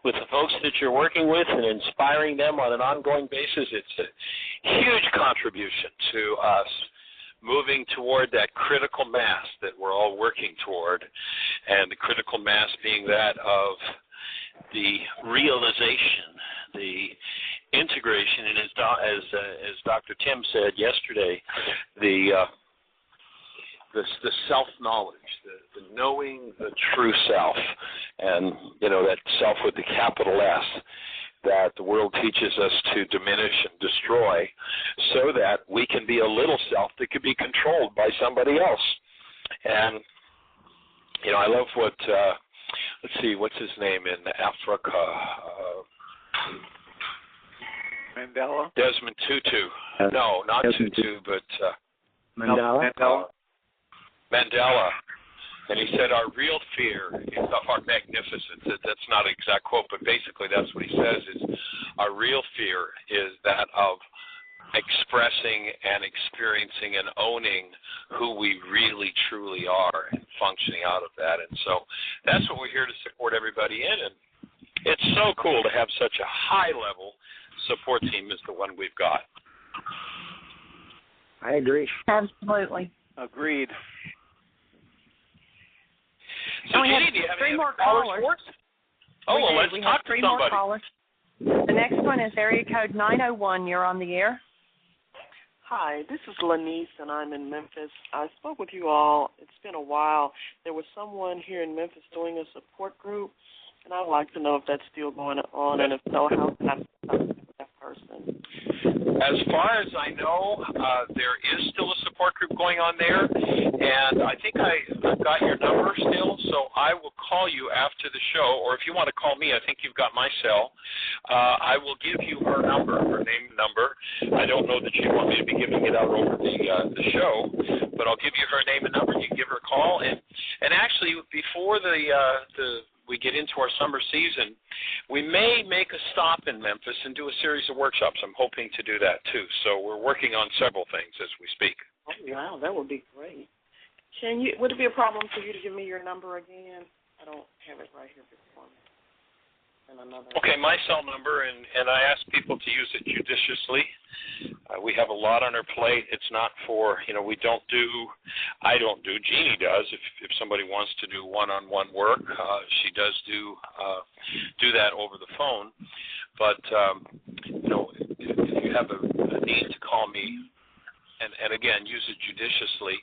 the folks that you're working with and inspiring them on an ongoing basis. It's a huge contribution to us moving toward that critical mass that we're all working toward, and the critical mass being that of the realization, the integration, and as Dr. Tim said yesterday, the self-knowledge, the knowing the true self, and that self with the capital S, that the world teaches us to diminish and destroy, so that we can be a little self that can be controlled by somebody else. And I love what let's see, what's his name in Africa? Mandela? Desmond Tutu. No, not Tutu, but Mandela. Mandela. And he said, our real fear is of our magnificence. That's not an exact quote, but basically that's what he says is our real fear is that of expressing and experiencing and owning who we really, truly are and functioning out of that. And so that's what we're here to support everybody in. And it's so cool to have such a high-level support team as the one we've got. I agree. Absolutely. Agreed. So, we Jeannie, have do you have three any more callers callers. for us? Oh, well, let's we talk have three to somebody. more callers. The next one is area code 901. You're on the air. Hi, this is Lanice, and I'm in Memphis. I spoke with you all. It's been a while. There was someone here in Memphis doing a support group, and I'd like to know if that's still going on, and if so, how can I talk to that person? As far as I know, there is still a support group going on there, and I think I've got your number still, so I will call you after the show, or if you want to call me, I think you've got my cell. I will give you her number, her name and number. I don't know that you want me to be giving it out over the show, but I'll give you her name and number. You can give her a call, and actually before we get into our summer season, we may make a stop in Memphis and do a series of workshops. I'm hoping to do that too. So we're working on several things as we speak. Oh, wow, that would be great. Would it be a problem for you to give me your number again? I don't have it right here before me. Okay, my cell number, and I ask people to use it judiciously. We have a lot on our plate. It's not for, I don't do, Jeannie does. If somebody wants to do one-on-one work, she does do that over the phone. But, if you have a need to call me, and again, use it judiciously,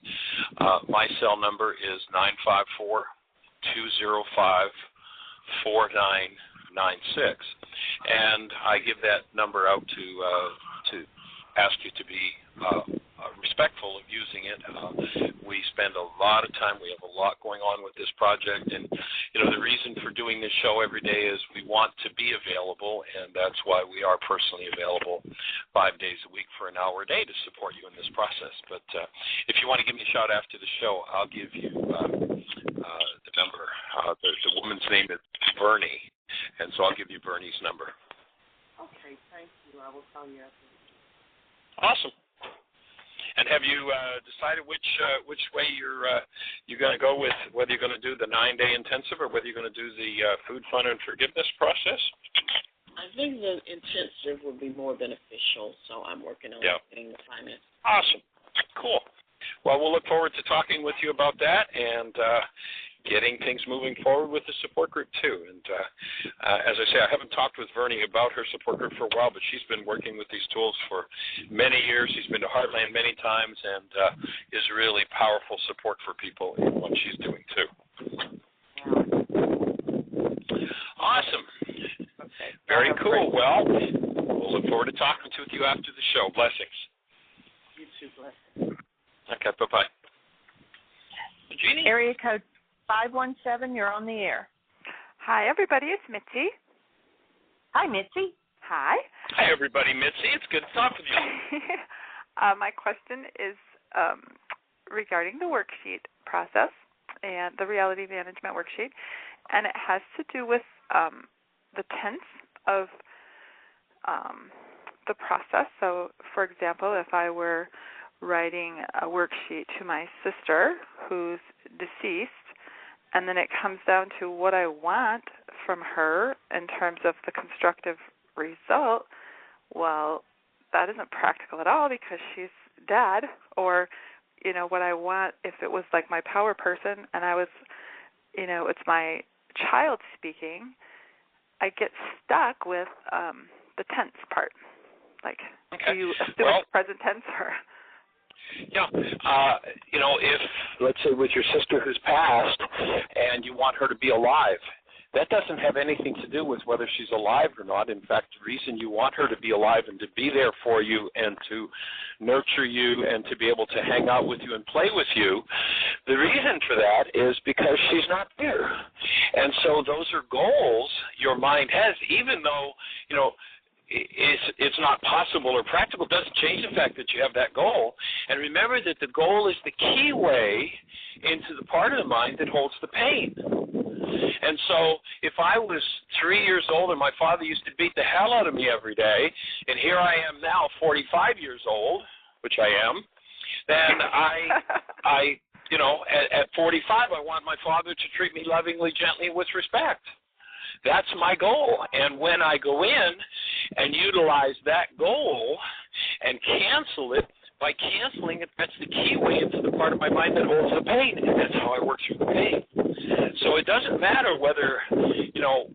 my cell number is 954-205-4996, and I give that number out to ask you to be respectful of using it. We spend a lot of time. We have a lot going on with this project, and the reason for doing this show every day is we want to be available, and that's why we are personally available 5 days a week for an hour a day to support you in this process. But if you want to give me a shout after the show, I'll give you the number. The woman's name is Bernie, and so I'll give you Bernie's number. Okay, thank you. I will call you after. Awesome. And have you decided which way you're going to go with, whether you're going to do the 9-day intensive or whether you're going to do the food, fun, and forgiveness process? I think the intensive would be more beneficial, so I'm working on getting the finance. Awesome. Cool. Well, we'll look forward to talking with you about that and getting things moving forward with the support group, too. And as I say, I haven't talked with Vernie about her support group for a while, but she's been working with these tools for many years. She's been to Heartland many times and is really powerful support for people in what she's doing, too. Awesome. Okay. Very cool. Well, we'll look forward to talking with you after the show. Blessings. You too, blessings. Okay, bye-bye. Jeannie? Area code 517, you're on the air. Hi, everybody. It's Mitzi. Hi, Mitzi. Hi. Hi, everybody. Mitzi, it's good to talk with you. My question is regarding the worksheet process and the reality management worksheet, and it has to do with the tense of the process. So, for example, if I were writing a worksheet to my sister who's deceased, and then it comes down to what I want from her in terms of the constructive result, well, that isn't practical at all because she's dead, or what I want, if it was like my power person and I was, it's my child speaking, I get stuck with the tense part. Like, do you assume it's present tense or? Yeah. If, let's say, with your sister who's passed and you want her to be alive, that doesn't have anything to do with whether she's alive or not. In fact, the reason you want her to be alive and to be there for you and to nurture you and to be able to hang out with you and play with you, the reason for that is because she's not there. And so those are goals your mind has, even though, it's not possible or practical. It doesn't change the fact that you have that goal. And remember that the goal is the key way into the part of the mind that holds the pain. And so if I was 3 years old and my father used to beat the hell out of me every day, and here I am now 45 years old, which I am, then I at 45 I want my father to treat me lovingly, gently, and with respect. That's my goal. And when I go in and utilize that goal and cancel it, by canceling it, that's the key way into the part of my mind that holds the pain, and that's how I work through the pain. So it doesn't matter whether,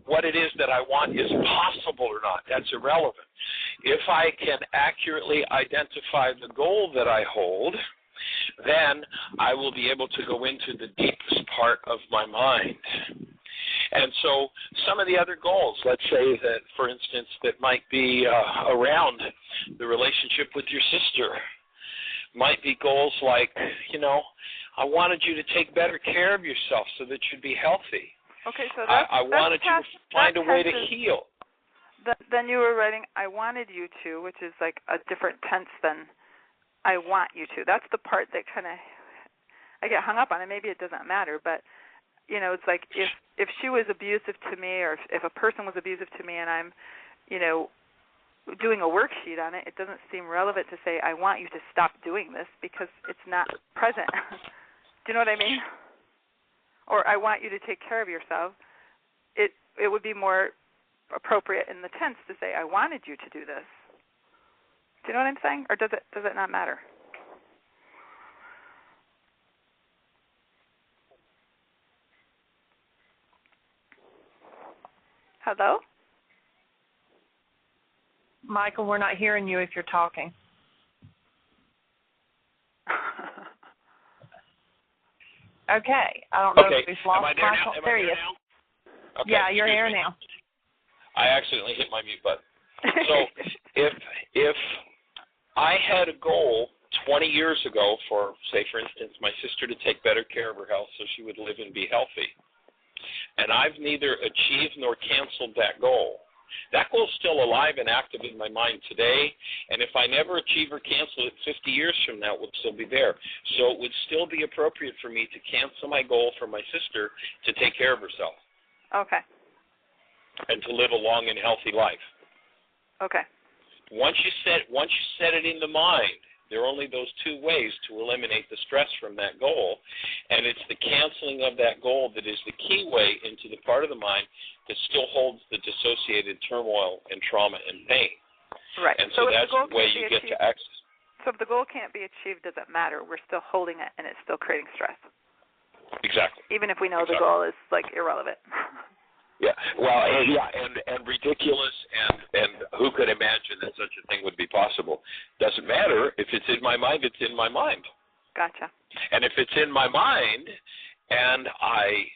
what it is that I want is possible or not. That's irrelevant. If I can accurately identify the goal that I hold, then I will be able to go into the deepest part of my mind. And so some of the other goals, let's say that, for instance, that might be around the relationship with your sister, might be goals like, I wanted you to take better care of yourself so that you'd be healthy. Okay, so I wanted you to find a way to heal. Then you were writing, I wanted you to, which is like a different tense than I want you to. That's the part that kind of, I get hung up on, and maybe it doesn't matter, but it's like if she was abusive to me, or if a person was abusive to me, and I'm, doing a worksheet on it, it doesn't seem relevant to say I want you to stop doing this because it's not present. Do you know what I mean? Or I want you to take care of yourself. It would be more appropriate in the tense to say I wanted you to do this. Do you know what I'm saying? Or does it not matter? Hello? Michael, we're not hearing you if you're talking. Okay. I don't know if we've lost Michael. There he is. Okay, yeah, you're here now. I accidentally hit my mute button. So if I had a goal 20 years ago for, say, for instance, my sister to take better care of her health so she would live and be healthy, and I've neither achieved nor canceled that goal, that goal is still alive and active in my mind today, and if I never achieve or cancel it 50 years from now, it would still be there. So it would still be appropriate for me to cancel my goal for my sister to take care of herself. Okay. And to live a long and healthy life. Okay. Once you set it in the mind, there are only those two ways to eliminate the stress from that goal, and it's the canceling of that goal that is the key way into the part of the mind that still holds the dissociated turmoil and trauma and pain. Right. And so that's the way you get to access. So if the goal can't be achieved, does it matter? We're still holding it, and it's still creating stress. Exactly. Even if we know the goal is, like, irrelevant. Yeah, well, and ridiculous, and who could imagine that such a thing would be possible? Doesn't matter. If it's in my mind, it's in my mind. Gotcha. And if it's in my mind, and I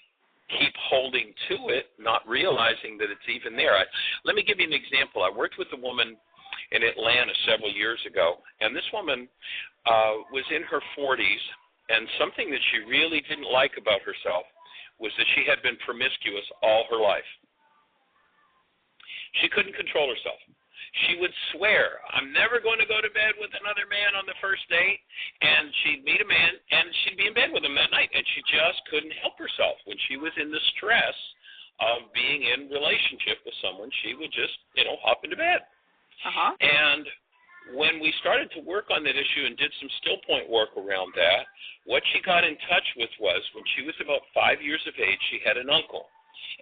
keep holding to it, not realizing that it's even there. Let me give you an example. I worked with a woman in Atlanta several years ago, and this woman was in her 40s, and something that she really didn't like about herself was that she had been promiscuous all her life. She couldn't control herself. She would swear, I'm never going to go to bed with another man on the first date, and she'd meet a man, and she'd be in bed with him that night, and she just couldn't help herself. When she was in the stress of being in relationship with someone, she would just, hop into bed. Uh-huh. And when we started to work on that issue and did some still point work around that, what she got in touch with was when she was about 5 years of age, she had an uncle.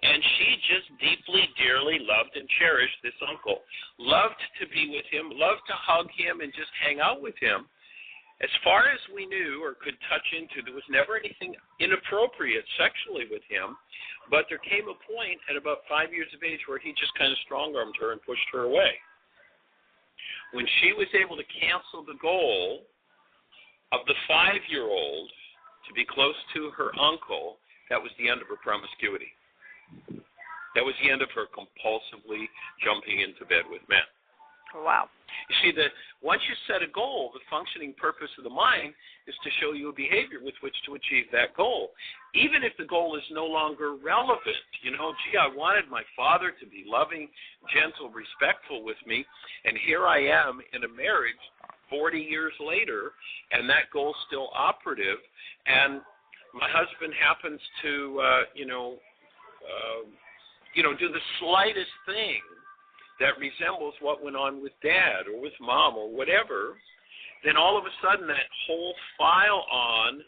And she just deeply, dearly loved and cherished this uncle, loved to be with him, loved to hug him and just hang out with him. as far as we knew or could touch into, there was never anything inappropriate sexually with him, but there came a point at about 5 years of age where he just kind of strong-armed her and pushed her away. When she was able to cancel the goal of the 5-year-old to be close to her uncle, that was the end of her promiscuity. That was the end of her compulsively jumping into bed with men. Wow. You see, that once you set a goal, the functioning purpose of the mind is to show you a behavior with which to achieve that goal. Even if the goal is no longer relevant, I wanted my father to be loving, gentle, respectful with me, and here I am in a marriage 40 years later, and that goal's still operative, and my husband happens to, do the slightest thing that resembles what went on with Dad or with Mom or whatever, then all of a sudden that whole file on,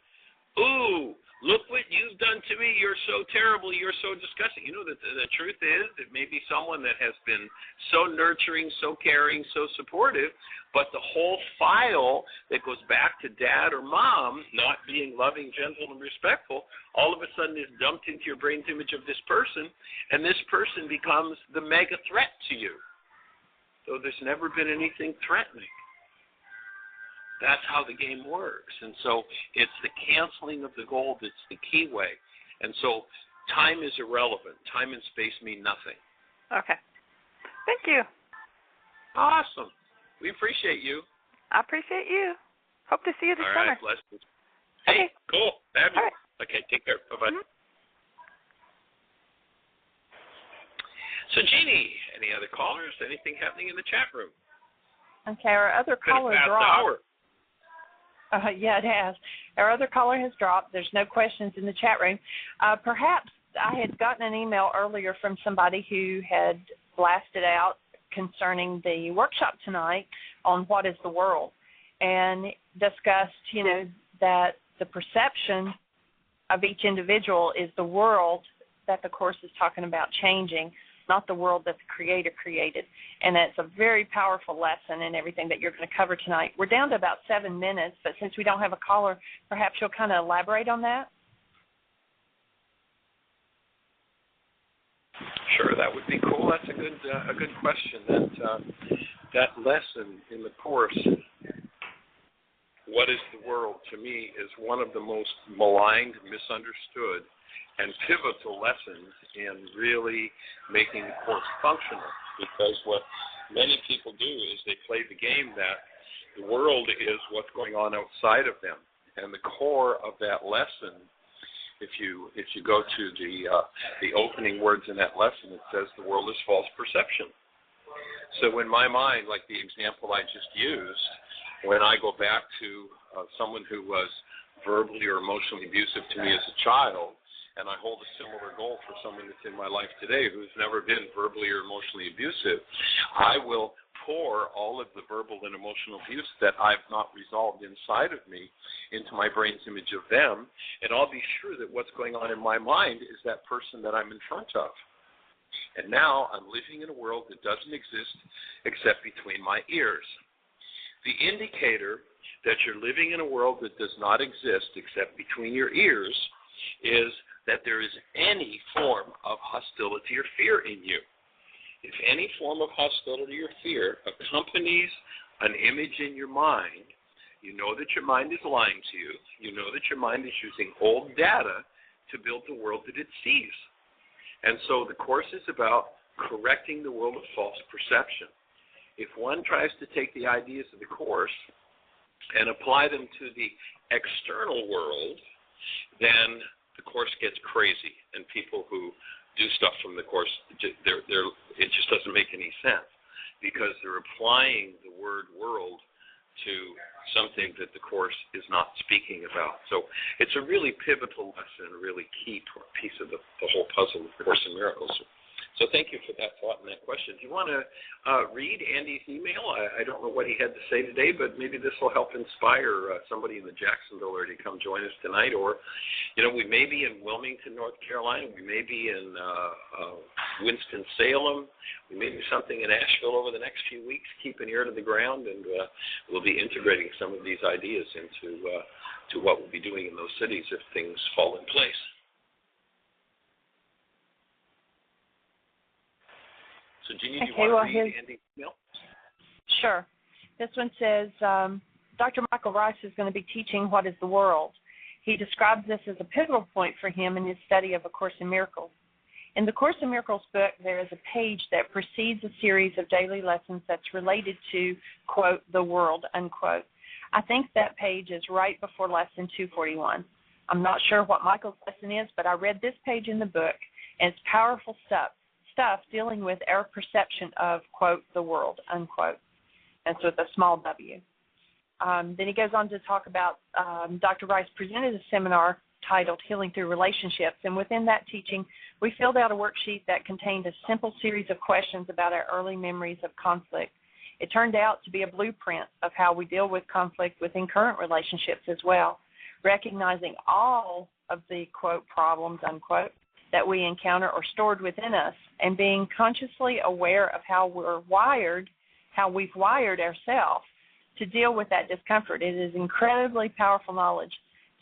ooh, look what you've done to me, you're so terrible, you're so disgusting. The truth is, it may be someone that has been so nurturing, so caring, so supportive, but the whole file that goes back to Dad or Mom not being loving, gentle, and respectful, all of a sudden is dumped into your brain's image of this person, and this person becomes the mega threat to you. So there's never been anything threatening. That's how the game works. And so it's the canceling of the goal that's the key way. And so time is irrelevant. Time and space mean nothing. Okay. Thank you. Awesome. We appreciate you. I appreciate you. Hope to see you this summer. All right. Blessings. Hey, okay. Cool. Fabulous. All right. Okay, take care. Bye-bye. Mm-hmm. So, Jeannie, any other callers? Anything happening in the chat room? Okay, our other caller dropped. Yeah, it has. Our other caller has dropped. There's no questions in the chat room. Perhaps I had gotten an email earlier from somebody who had blasted out concerning the workshop tonight on what is the world, and discussed, that the perception of each individual is the world that the Course is talking about changing, not the world that the Creator created. And it's a very powerful lesson in everything that you're going to cover tonight. We're down to about 7 minutes, but since we don't have a caller, perhaps you'll kind of elaborate on that? Sure, that would be cool. That's a good question. That lesson in the Course, what is the world, to me, is one of the most maligned, misunderstood, and pivotal lessons in really making the Course functional. Because what many people do is they play the game that the world is what's going on outside of them. And the core of that lesson, if you go to the opening words in that lesson, it says the world is false perception. So in my mind, like the example I just used, when I go back to someone who was verbally or emotionally abusive to me as a child, and I hold a similar goal for someone that's in my life today who's never been verbally or emotionally abusive, I will pour all of the verbal and emotional abuse that I've not resolved inside of me into my brain's image of them, and I'll be sure that what's going on in my mind is that person that I'm in front of. And now I'm living in a world that doesn't exist except between my ears. The indicator that you're living in a world that does not exist except between your ears is that there is any form of hostility or fear in you. If any form of hostility or fear accompanies an image in your mind, you know that your mind is lying to you. You know that your mind is using old data to build the world that it sees. And so the Course is about correcting the world of false perception. If one tries to take the ideas of the Course and apply them to the external world, then the Course gets crazy, and people who do stuff from the Course, it just doesn't make any sense, because they're applying the word world to something that the Course is not speaking about. So it's a really pivotal lesson, a really key piece of the whole puzzle of Course in Miracles. So thank you for that thought and that question. Do you want to read Andy's email? I don't know what he had to say today, but maybe this will help inspire somebody in the Jacksonville area to come join us tonight. Or, we may be in Wilmington, North Carolina. We may be in Winston-Salem. We may do something in Asheville over the next few weeks. Keep an ear to the ground, and we'll be integrating some of these ideas into to what we'll be doing in those cities if things fall in place. So, Jeannie, do you want to read Andy's email? Sure. This one says, Dr. Michael Ryce is going to be teaching What is the World. He describes this as a pivotal point for him in his study of A Course in Miracles. In the Course in Miracles book, there is a page that precedes a series of daily lessons that's related to, quote, the world, unquote. I think that page is right before lesson 241. I'm not sure what Michael's lesson is, but I read this page in the book, and it's powerful stuff dealing with our perception of, quote, the world, unquote. And so with a small W. Then he goes on to talk about Dr. Ryce presented a seminar titled Healing Through Relationships, and within that teaching, we filled out a worksheet that contained a simple series of questions about our early memories of conflict. It turned out to be a blueprint of how we deal with conflict within current relationships as well, recognizing all of the, quote, problems, unquote, that we encounter or stored within us, and being consciously aware of how we've wired ourselves to deal with that discomfort. It is incredibly powerful knowledge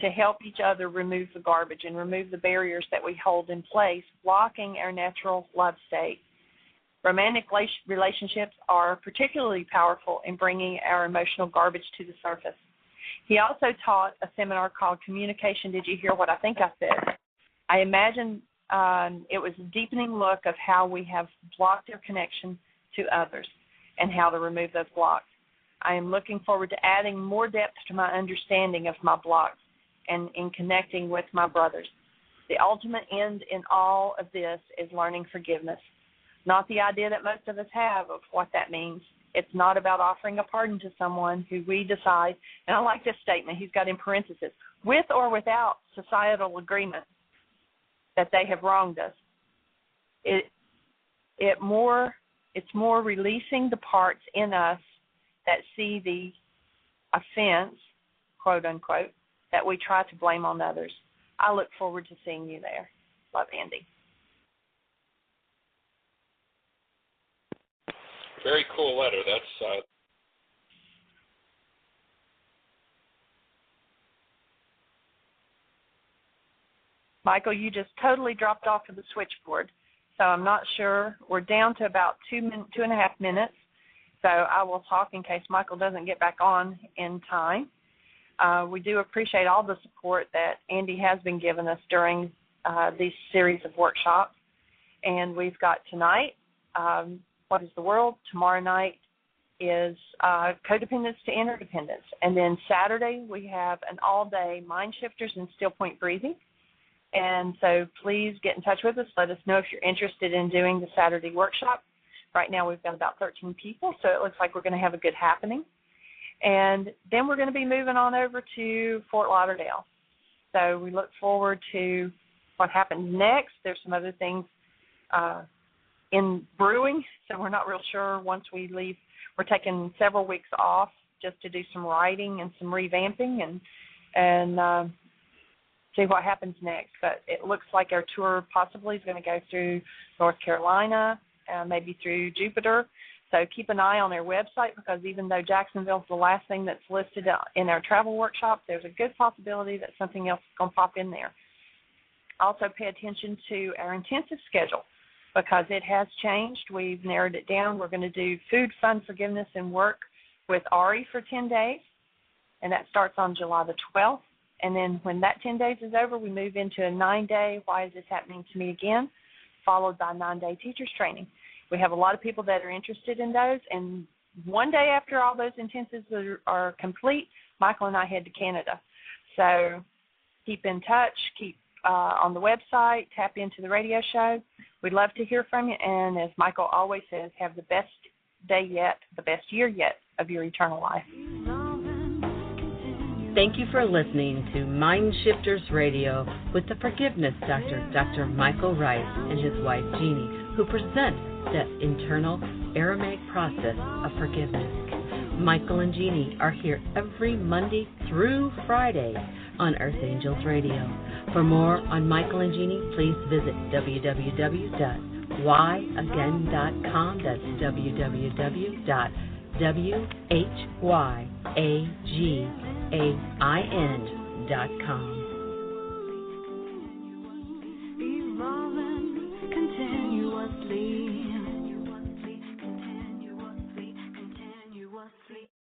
to help each other remove the garbage and remove the barriers that we hold in place, blocking our natural love state. Romantic relationships are particularly powerful in bringing our emotional garbage to the surface. He also taught a seminar called Communication. Did you hear what I think I said? I imagine it was a deepening look of how we have blocked our connection to others and how to remove those blocks. I am looking forward to adding more depth to my understanding of my blocks and in connecting with my brothers. The ultimate end in all of this is learning forgiveness, not the idea that most of us have of what that means. It's not about offering a pardon to someone who we decide, and I like this statement, he's got in parentheses, with or without societal agreement that they have wronged us. It's more releasing the parts in us that see the offense, quote unquote, that we try to blame on others. I look forward to seeing you there. Love, Andy. Very cool letter. That's Michael, you just totally dropped off of the switchboard, so I'm not sure. We're down to about 2.5 minutes, so I will talk in case Michael doesn't get back on in time. We do appreciate all the support that Andy has been giving us during these series of workshops, and we've got tonight, What is the World? Tomorrow night is Codependence to Interdependence, and then Saturday we have an all-day Mind Shifters and Still Point Breathing. And so please get in touch with us. Let us know if you're interested in doing the Saturday workshop. Right now we've got about 13 people, so it looks like we're going to have a good happening. And then we're going to be moving on over to Fort Lauderdale. So we look forward to what happens next. There's some other things in brewing, so we're not real sure once we leave. We're taking several weeks off just to do some writing and some revamping and see what happens next. But it looks like our tour possibly is going to go through North Carolina, maybe through Jupiter. So keep an eye on their website, because even though Jacksonville's the last thing that's listed in our travel workshop, there's a good possibility that something else is going to pop in there. Also pay attention to our intensive schedule, because it has changed. We've narrowed it down. We're going to do food, fun, forgiveness, and work with Ari for 10 days, and that starts on July the 12th. And then when that 10 days is over, we move into a 9-day, Why is this happening to me again, followed by 9-day teachers training. We have a lot of people that are interested in those, and one day after all those intensives are complete, Michael and I head to Canada. So keep in touch, keep on the website, tap into the radio show. We'd love to hear from you, and as Michael always says, have the best day yet, the best year yet of your eternal life. Thank you for listening to Mind Shifters Radio with the Forgiveness Doctor, Dr. Michael Ryce, and his wife Jeannie, who present the internal Aramaic process of forgiveness. Michael and Jeannie are here every Monday through Friday on Earth Angels Radio. For more on Michael and Jeannie, please visit www.worksheets.com. whyagain.com. That's www.whyagain.com.